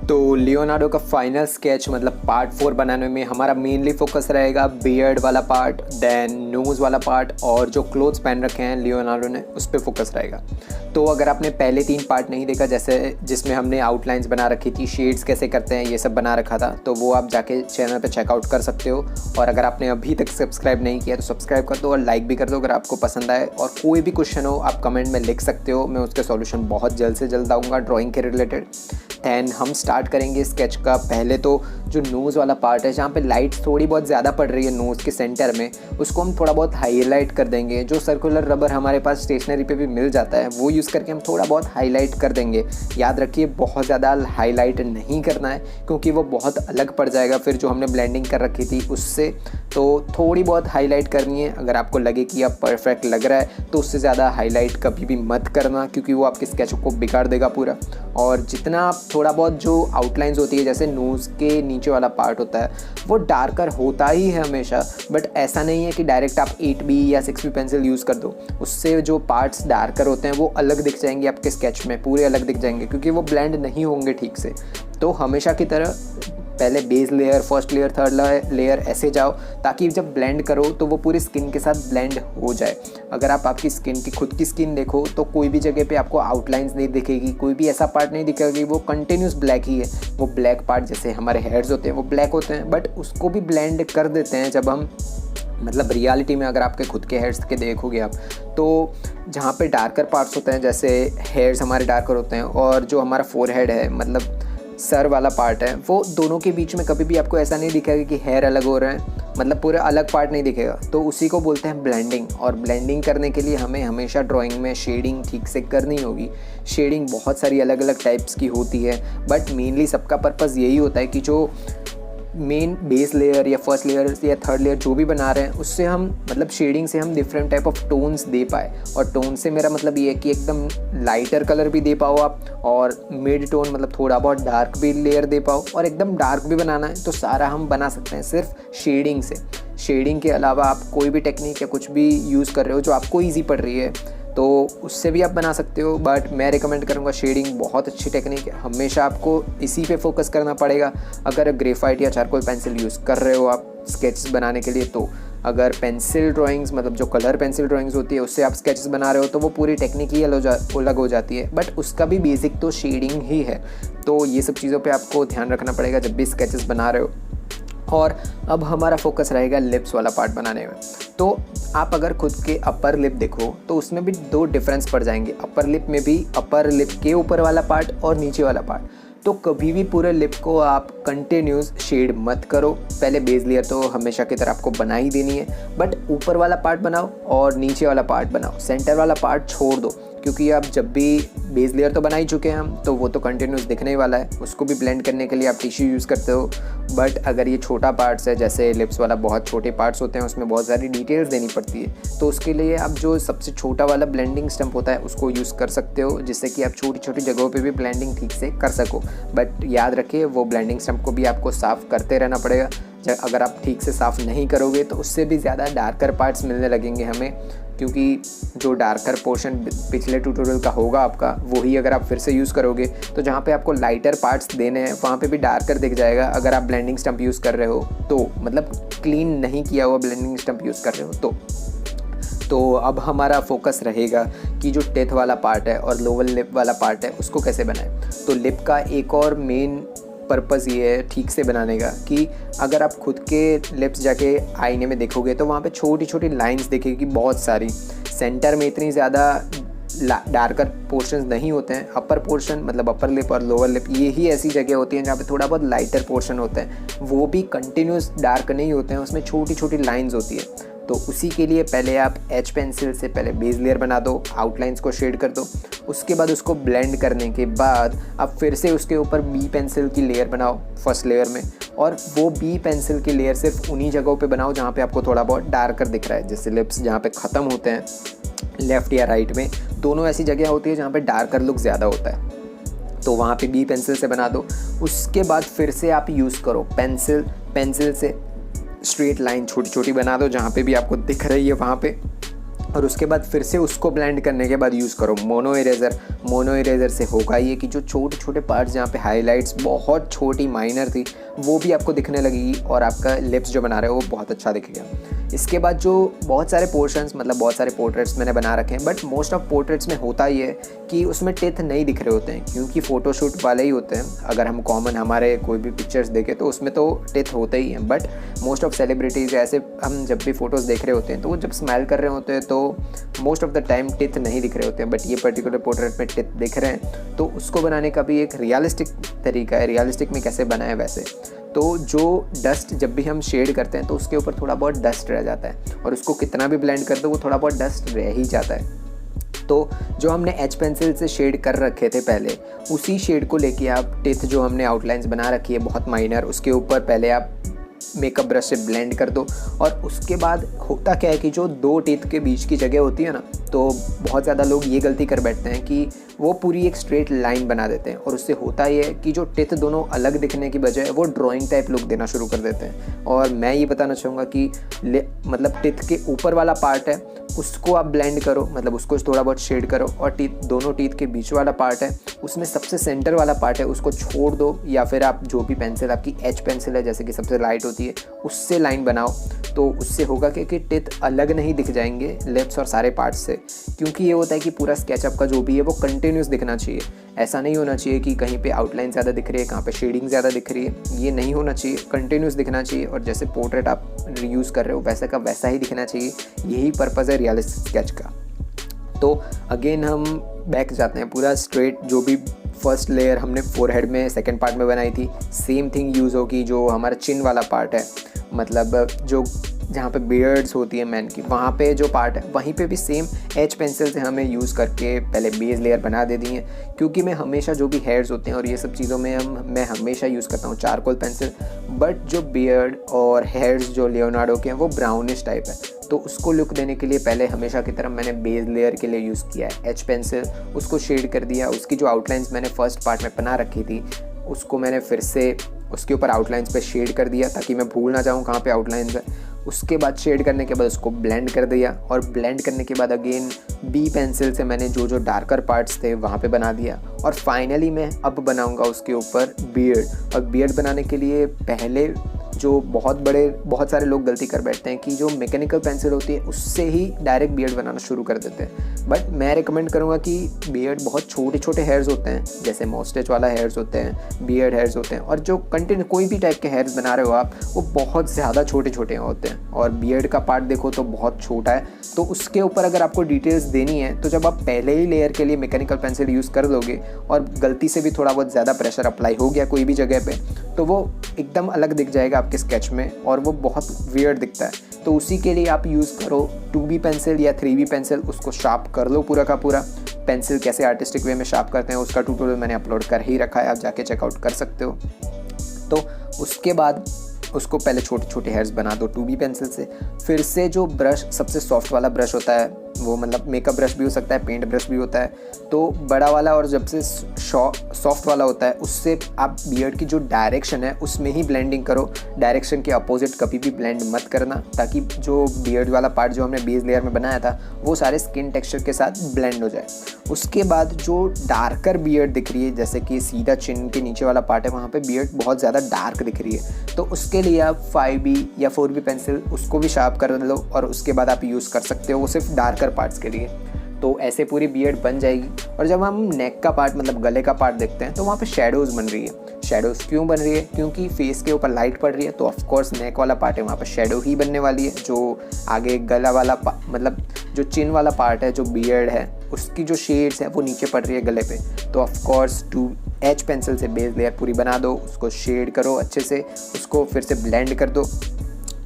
तो लियोनार्डो का final sketch मतलब पार्ट 4 बनाने में हमारा मेनली फोकस रहेगा बियर्ड वाला पार्ट, देन नोज़ वाला पार्ट, और जो क्लोथ्स पहन रखे हैं लियोनार्डो ने उस पर फोकस रहेगा। तो अगर आपने पहले 3 पार्ट नहीं देखा, जैसे जिसमें हमने आउटलाइंस बना रखी थी, शेड्स कैसे करते हैं ये सब बना रखा था, तो वो आप जाके चैनल पर चेकआउट कर सकते हो। और अगर आपने अभी तक सब्सक्राइब नहीं किया तो सब्सक्राइब कर दो और लाइक भी कर दो अगर आपको पसंद आए। और कोई भी क्वेश्चन हो आप कमेंट में लिख सकते हो, मैं उसके सॉल्यूशन बहुत जल्द से जल्द आऊँगा ड्राइंग के रिलेटेड। दैन हम स्टार्ट करेंगे स्केच का। पहले तो जो नोज़ वाला पार्ट है, जहाँ पे लाइट थोड़ी बहुत ज़्यादा पड़ रही है नोज़ के सेंटर में, उसको हम थोड़ा बहुत हाईलाइट कर देंगे। जो सर्कुलर रबर हमारे पास स्टेशनरी पे भी मिल जाता है वो यूज़ करके हम थोड़ा बहुत हाईलाइट कर देंगे। याद रखिए बहुत ज़्यादा हाईलाइट नहीं करना है क्योंकि वो बहुत अलग पड़ जाएगा फिर जो हमने ब्लेंडिंग कर रखी थी उससे। तो थोड़ी बहुत हाईलाइट करनी है। अगर आपको लगे कि अब परफेक्ट लग रहा है तो उससे ज़्यादा हाईलाइट कभी भी मत करना क्योंकि वो आपके स्केच को बिगाड़ देगा पूरा। और जितना आप थोड़ा बहुत जो आउटलाइंस होती है, जैसे नोज़ के नीचे वाला पार्ट होता है वो डार्कर होता ही है हमेशा, बट ऐसा नहीं है कि डायरेक्ट आप 8B या 6B पेंसिल यूज़ कर दो। उससे जो पार्ट्स डार्कर होते हैं वो अलग दिख जाएंगे आपके स्केच में, पूरे अलग दिख जाएंगे क्योंकि वो ब्लेंड नहीं होंगे ठीक से। तो हमेशा की तरह पहले base layer, first layer, third layer ऐसे जाओ ताकि जब ब्लेंड करो तो वो पूरी स्किन के साथ ब्लेंड हो जाए। अगर आप आपकी स्किन की खुद की स्किन देखो तो कोई भी जगह पे आपको आउटलाइंस नहीं दिखेगी, कोई भी ऐसा पार्ट नहीं दिखेगा कि वो कंटिन्यूस ब्लैक ही है। वो ब्लैक पार्ट जैसे हमारे हेयर्स होते हैं वो ब्लैक होते हैं, बट उसको भी ब्लेंड कर देते हैं जब हम मतलब रियलिटी में। अगर आपके खुद के हेयर्स के देखोगे आप तो जहाँ पे डार्कर पार्ट्स होते हैं, जैसे हेयर्स हमारे डार्कर होते हैं और जो हमारा फोरहेड है मतलब सर वाला पार्ट है, वो दोनों के बीच में कभी भी आपको ऐसा नहीं दिखेगा कि हेयर अलग हो रहे हैं, मतलब पूरा अलग पार्ट नहीं दिखेगा। तो उसी को बोलते हैं ब्लेंडिंग। और ब्लेंडिंग करने के लिए हमें हमेशा ड्राइंग में शेडिंग ठीक से करनी होगी। शेडिंग बहुत सारी अलग अलग टाइप्स की होती है, बट मेनली सबका पर्पज़ यही होता है कि जो मेन बेस लेयर या फर्स्ट लेयर या थर्ड लेयर जो भी बना रहे हैं उससे हम मतलब शेडिंग से हम डिफरेंट टाइप ऑफ टोन्स दे पाए। और टोन से मेरा मतलब ये है कि एकदम लाइटर कलर भी दे पाओ आप, और मिड टोन मतलब थोड़ा बहुत डार्क भी लेयर दे पाओ, और एकदम डार्क भी बनाना है तो सारा हम बना सकते हैं सिर्फ शेडिंग से। शेडिंग के अलावा आप कोई भी टेक्निक या कुछ भी यूज़ कर रहे हो जो आपको ईजी पड़ रही है तो उससे भी आप बना सकते हो, बट मैं रिकमेंड करूँगा शेडिंग बहुत अच्छी टेक्निक है। हमेशा आपको इसी पे फोकस करना पड़ेगा। अगर ग्रेफाइट या चारकोल पेंसिल यूज़ कर रहे हो आप स्केचेस बनाने के लिए, तो अगर पेंसिल ड्राइंग्स मतलब जो कलर पेंसिल ड्राइंग्स होती है उससे आप स्केचेस बना रहे हो तो वो पूरी टेक्निक ही अलग हो जाती है, बट उसका भी बेसिक तो शेडिंग ही है। तो ये सब चीज़ों पे आपको ध्यान रखना पड़ेगा जब भी स्केचेस बना रहे हो। और अब हमारा फोकस रहेगा लिप्स वाला पार्ट बनाने में। तो आप अगर खुद के अपर लिप देखो तो उसमें भी 2 डिफरेंस पड़ जाएंगे। अपर लिप में भी अपर लिप के ऊपर वाला पार्ट और नीचे वाला पार्ट। तो कभी भी पूरे लिप को आप कंटिन्यूस शेड मत करो। पहले बेस लेयर तो हमेशा की तरह आपको बना ही देनी है, बट ऊपर वाला पार्ट बनाओ और नीचे वाला पार्ट बनाओ। सेंटर वाला पार्ट छोड़ दो क्योंकि आप जब भी बेस लेयर तो बना ही चुके हैं हम, तो वो तो कंटिन्यूस दिखने ही वाला है। उसको भी ब्लेंड करने के लिए आप टिश्यू यूज़ करते हो, बट अगर ये छोटा पार्ट्स है जैसे लिप्स वाला बहुत छोटे पार्ट्स होते हैं उसमें बहुत सारी डिटेल्स देनी पड़ती है, तो उसके लिए आप जो सबसे छोटा वाला ब्लेंडिंग स्टम्प होता है उसको यूज़ कर सकते हो, जिससे कि आप छोटी छोटी जगहों पे भी ब्लेंडिंग ठीक से कर सको। बट याद रखिए वो ब्लेंडिंग स्टम्प को भी आपको साफ़ करते रहना पड़ेगा। अगर आप ठीक से साफ़ नहीं करोगे तो उससे भी ज़्यादा डार्कर पार्ट्स मिलने लगेंगे हमें, क्योंकि जो डार्कर पोर्शन पिछले ट्यूटोरियल का होगा आपका वही अगर आप फिर से यूज़ करोगे तो जहाँ पे आपको लाइटर पार्ट्स देने हैं वहाँ पे भी डार्कर दिख जाएगा अगर आप ब्लेंडिंग स्टम्प यूज़ कर रहे हो तो, मतलब क्लीन नहीं किया हुआ ब्लेंडिंग स्टम्प यूज़ कर रहे हो तो अब हमारा फोकस रहेगा कि जो टेथ वाला पार्ट है और लोअर लिप वाला पार्ट है उसको कैसे बनाएं। तो लिप का एक और मेन पर्पज़ ये है ठीक से बनाने का कि अगर आप खुद के लिप्स जाके आईने में देखोगे तो वहाँ पे छोटी छोटी लाइंस दिखेगी बहुत सारी। सेंटर में इतनी ज़्यादा डार्कर पोर्शंस नहीं होते हैं। अपर पोर्शन मतलब अपर लिप और लोअर लिप ये ही ऐसी जगह होती हैं जहाँ पे थोड़ा बहुत लाइटर पोर्शन होता है, वो भी कंटिन्यूस डार्क नहीं होते हैं, उसमें छोटी छोटी लाइंस होती है। तो उसी के लिए पहले आप एच पेंसिल से पहले बेस लेयर बना दो, आउटलाइंस को शेड कर दो, उसके बाद उसको ब्लेंड करने के बाद आप फिर से उसके ऊपर बी पेंसिल की लेयर बनाओ फर्स्ट लेयर में, और वो बी पेंसिल की लेयर सिर्फ उन्हीं जगहों पे बनाओ जहाँ पे आपको थोड़ा बहुत डार्कर दिख रहा है। जैसे लिप्स जहाँ पे ख़त्म होते हैं लेफ़्ट या राइट में, दोनों ऐसी जगह होती है जहाँ पे डार्कर लुक ज़्यादा होता है, तो वहाँ पे बी पेंसिल से बना दो। उसके बाद फिर से आप यूज़ करो पेंसिल से स्ट्रेट लाइन छोटी छोटी बना दो जहाँ पे भी आपको दिख रही है वहाँ पे, और उसके बाद फिर से उसको ब्लेंड करने के बाद यूज़ करो मोनो इरेज़र। मोनो इरेज़र से होगा ये कि जो छोटे छोटे पार्ट्स जहाँ पे हाइलाइट्स बहुत छोटी माइनर थी वो भी आपको दिखने लगेगी और आपका लिप्स जो बना रहे हो वो बहुत अच्छा दिखेगा। इसके बाद जो बहुत सारे पोर्शंस मतलब बहुत सारे पोर्ट्रेट्स मैंने बना रखे हैं, बट मोस्ट ऑफ पोर्ट्रेट्स में होता ही है कि उसमें टिथ नहीं दिख रहे होते हैं क्योंकि फ़ोटोशूट वाले ही होते हैं। अगर हम कॉमन हमारे कोई भी पिक्चर्स देखें तो उसमें तो टिथ होते ही हैं, बट मोस्ट ऑफ सेलिब्रिटीज़ ऐसे हम जब भी फ़ोटोज़ देख रहे होते हैं तो वो जब स्माइल कर रहे होते हैं तो most of the time teeth नहीं दिख रहे होते हैं, बट ये पर्टिकुलर पोर्ट्रेट में टिथ दिख रहे हैं। तो उसको बनाने का भी एक रियलिस्टिक तरीका है, रियलिस्टिक में कैसे बनाए वैसे। तो जो डस्ट जब भी हम शेड करते हैं तो उसके ऊपर थोड़ा बहुत डस्ट रह जाता है और उसको कितना भी ब्लेंड कर दो वो थोड़ा बहुत डस्ट रह ही जाता है। तो जो हमने एच पेंसिल से शेड कर रखे थे पहले, उसी शेड को लेके आप टिथ जो हमने आउटलाइंस बना रखी है बहुत माइनर, उसके ऊपर पहले आप मेकअप ब्रश से ब्लेंड कर दो। और उसके बाद होता क्या है कि जो दो टीथ के बीच की जगह होती है ना, तो बहुत ज़्यादा लोग ये गलती कर बैठते हैं कि वो पूरी एक स्ट्रेट लाइन बना देते हैं और उससे होता ये है कि जो टिथ दोनों अलग दिखने की बजाय वो ड्राइंग टाइप लुक देना शुरू कर देते हैं। और मैं ये बताना चाहूँगा कि मतलब टिथ के ऊपर वाला पार्ट है उसको आप ब्लेंड करो, मतलब उसको थोड़ा बहुत शेड करो, और दोनों टीथ के बीच वाला पार्ट है उसमें सबसे सेंटर वाला पार्ट है उसको छोड़ दो, या फिर आप जो भी पेंसिल आपकी एच पेंसिल है जैसे कि सबसे लाइट होती है उससे लाइन बनाओ। तो उससे होगा कि टिथ अलग नहीं दिख जाएंगे लिप्स और सारे पार्ट्स से, क्योंकि ये होता है कि पूरा स्केच आपका जो भी है वो कंटिन्यूस दिखना चाहिए। ऐसा नहीं होना चाहिए कि कहीं पे आउटलाइन ज़्यादा दिख रही है, कहाँ पे शेडिंग ज़्यादा दिख रही है, ये नहीं होना चाहिए, कंटिन्यूस दिखना चाहिए। और जैसे पोर्ट्रेट आप यूज़ कर रहे हो वैसा का वैसा ही दिखना चाहिए, यही पर्पज़ है रियलिस्टिक स्केच का। तो अगेन हम बैक जाते हैं, पूरा स्ट्रेट जो भी फर्स्ट लेयर हमने फोरहेड में सेकंड पार्ट में बनाई थी सेम थिंग यूज़ होगी। जो हमारा चिन वाला पार्ट है, मतलब जो जहाँ पे बियर्ड्स होती है मैन की, वहाँ पे जो पार्ट है वहीं पे भी सेम एच पेंसिल से हमें यूज़ करके पहले बेस लेयर बना दे दी है। क्योंकि मैं हमेशा जो भी हेयर्स होते हैं और ये सब चीज़ों में मैं हमेशा यूज़ करता हूँ चारकोल पेंसिल, बट जो बियर्ड और हेयर्स जो लियोनार्डो के हैं वो ब्राउनिश टाइप है, तो उसको लुक देने के लिए पहले हमेशा की तरह मैंने बेस लेयर के लिए यूज़ किया है एच पेंसिल, उसको शेड कर दिया। उसकी जो आउटलाइंस मैंने फर्स्ट पार्ट में बना रखी थी उसको मैंने फिर से उसके ऊपर आउटलाइंस पे शेड कर दिया ताकि मैं भूल ना जाऊँ कहाँ पे आउटलाइंस है। उसके बाद शेड करने के बाद उसको ब्लेंड कर दिया, और ब्लेंड करने के बाद अगेन बी पेंसिल से मैंने जो जो डार्कर पार्ट्स थे वहाँ पे बना दिया। और फाइनली मैं अब बनाऊँगा उसके ऊपर बियर्ड। और बियर्ड बनाने के लिए पहले जो बहुत सारे लोग गलती कर बैठते हैं कि जो मैकेनिकल पेंसिल होती है उससे ही डायरेक्ट बियर्ड बनाना शुरू कर देते हैं, बट मैं रिकमेंड करूँगा कि बियर्ड बहुत छोटे छोटे हेयर्स होते हैं, जैसे मॉस्टेच वाला हेयर्स होते हैं, बियर्ड हेयर्स होते हैं, और जो कंटिन्यू कोई भी टाइप के हेयर्स बना रहे हो आप वो बहुत ज़्यादा छोटे छोटे होते हैं। और बियर्ड का पार्ट देखो तो बहुत छोटा है, तो उसके ऊपर अगर आपको डिटेल्स देनी है तो जब आप पहले ही लेयर के लिए मैकेनिकल पेंसिल यूज़ कर दोगे और गलती से भी थोड़ा बहुत ज़्यादा प्रेशर अप्लाई हो गया कोई भी जगह पे, तो वो एकदम अलग दिख जाएगा आपके स्केच में और वो बहुत वियर्ड दिखता है। तो उसी के लिए आप यूज़ करो 2B पेंसिल या 3B पेंसिल, उसको शार्प कर लो पूरा का पूरा। पेंसिल कैसे आर्टिस्टिक वे में शार्प करते हैं उसका ट्यूटोरियल मैंने अपलोड कर ही रखा है, आप जाके चेकआउट कर सकते हो। तो उसके बाद उसको पहले छोटे छोटे हेयर्स बना दो 2B पेंसिल से। फिर से जो ब्रश सबसे सॉफ्ट वाला ब्रश होता है वो मतलब मेकअप ब्रश भी हो सकता है, पेंट ब्रश भी होता है, तो बड़ा वाला और जब से सॉफ्ट वाला होता है उससे आप बियर्ड की जो डायरेक्शन है उसमें ही ब्लेंडिंग करो। डायरेक्शन के अपोजिट कभी भी ब्लेंड मत करना, ताकि जो बियर्ड वाला पार्ट जो हमने बेस लेयर में बनाया था वो सारे स्किन टेक्सचर के साथ ब्लेंड हो जाए। उसके बाद जो डार्कर बियर्ड दिख रही है, जैसे कि सीधा चिन के नीचे वाला पार्ट है वहाँ पे बियर्ड बहुत ज़्यादा डार्क दिख रही है, तो उसके लिए आप 5B या 4B पेंसिल उसको भी शार्प कर लो और उसके बाद आप यूज़ कर सकते हो वो सिर्फ डार्कर पार्ट्स के लिए। तो ऐसे पूरी बियर्ड बन जाएगी। और जब हम नेक का पार्ट मतलब गले का पार्ट देखते हैं तो वहाँ पे शैडोज़ बन रही है। शैडोज़ क्यों बन रही है? क्योंकि फेस के ऊपर लाइट पड़ रही है, तो ऑफकोर्स नेक वाला पार्ट है वहाँ पर शैडो ही बनने वाली है। जो आगे गला वाला मतलब जो चिन वाला पार्ट है, जो बियर्ड है, उसकी जो शेड्स है वो नीचे पड़ रही है गले पे, तो ऑफकोर्स 2H पेंसिल से बेस लेयर पूरी बना दो, उसको शेड करो अच्छे से, उसको फिर से ब्लेंड कर दो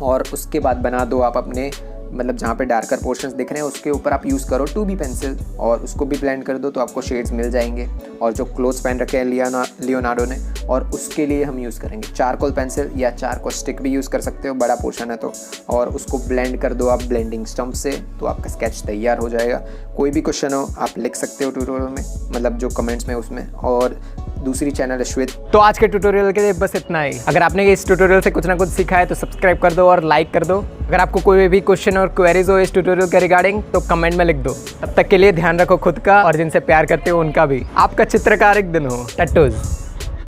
और उसके बाद बना दो आप अपने मतलब जहाँ पे डार्कर पोर्शंस दिख रहे हैं उसके ऊपर आप यूज़ करो 2B पेंसिल और उसको भी ब्लेंड कर दो, तो आपको शेड्स मिल जाएंगे। और जो क्लोथ्स पहन रखे हैं लियोनार्डो ने, और उसके लिए हम यूज़ करेंगे चारकोल पेंसिल या चारकोल स्टिक भी यूज़ कर सकते हो, बड़ा पोर्शन है तो, और उसको ब्लेंड कर दो आप ब्लेंडिंग स्टम्प से, तो आपका स्केच तैयार हो जाएगा। कोई भी क्वेश्चन हो आप लिख सकते हो ट्यूटोरियल में, मतलब जो कमेंट्स में उसमें, और दूसरी चैनल है श्वेत। तो आज के ट्यूटोरियल के लिए बस इतना ही। अगर आपने इस ट्यूटोरियल से कुछ ना कुछ सीखा है तो सब्सक्राइब कर दो और लाइक कर दो। अगर आपको कोई भी क्वेश्चन और क्वेरीज हो इस ट्यूटोरियल के रिगार्डिंग तो कमेंट में लिख दो। तब तक के लिए ध्यान रखो खुद का और जिनसे प्यार करते हो उनका भी। आपका चित्रकारिक दिन हो। टट्टूज।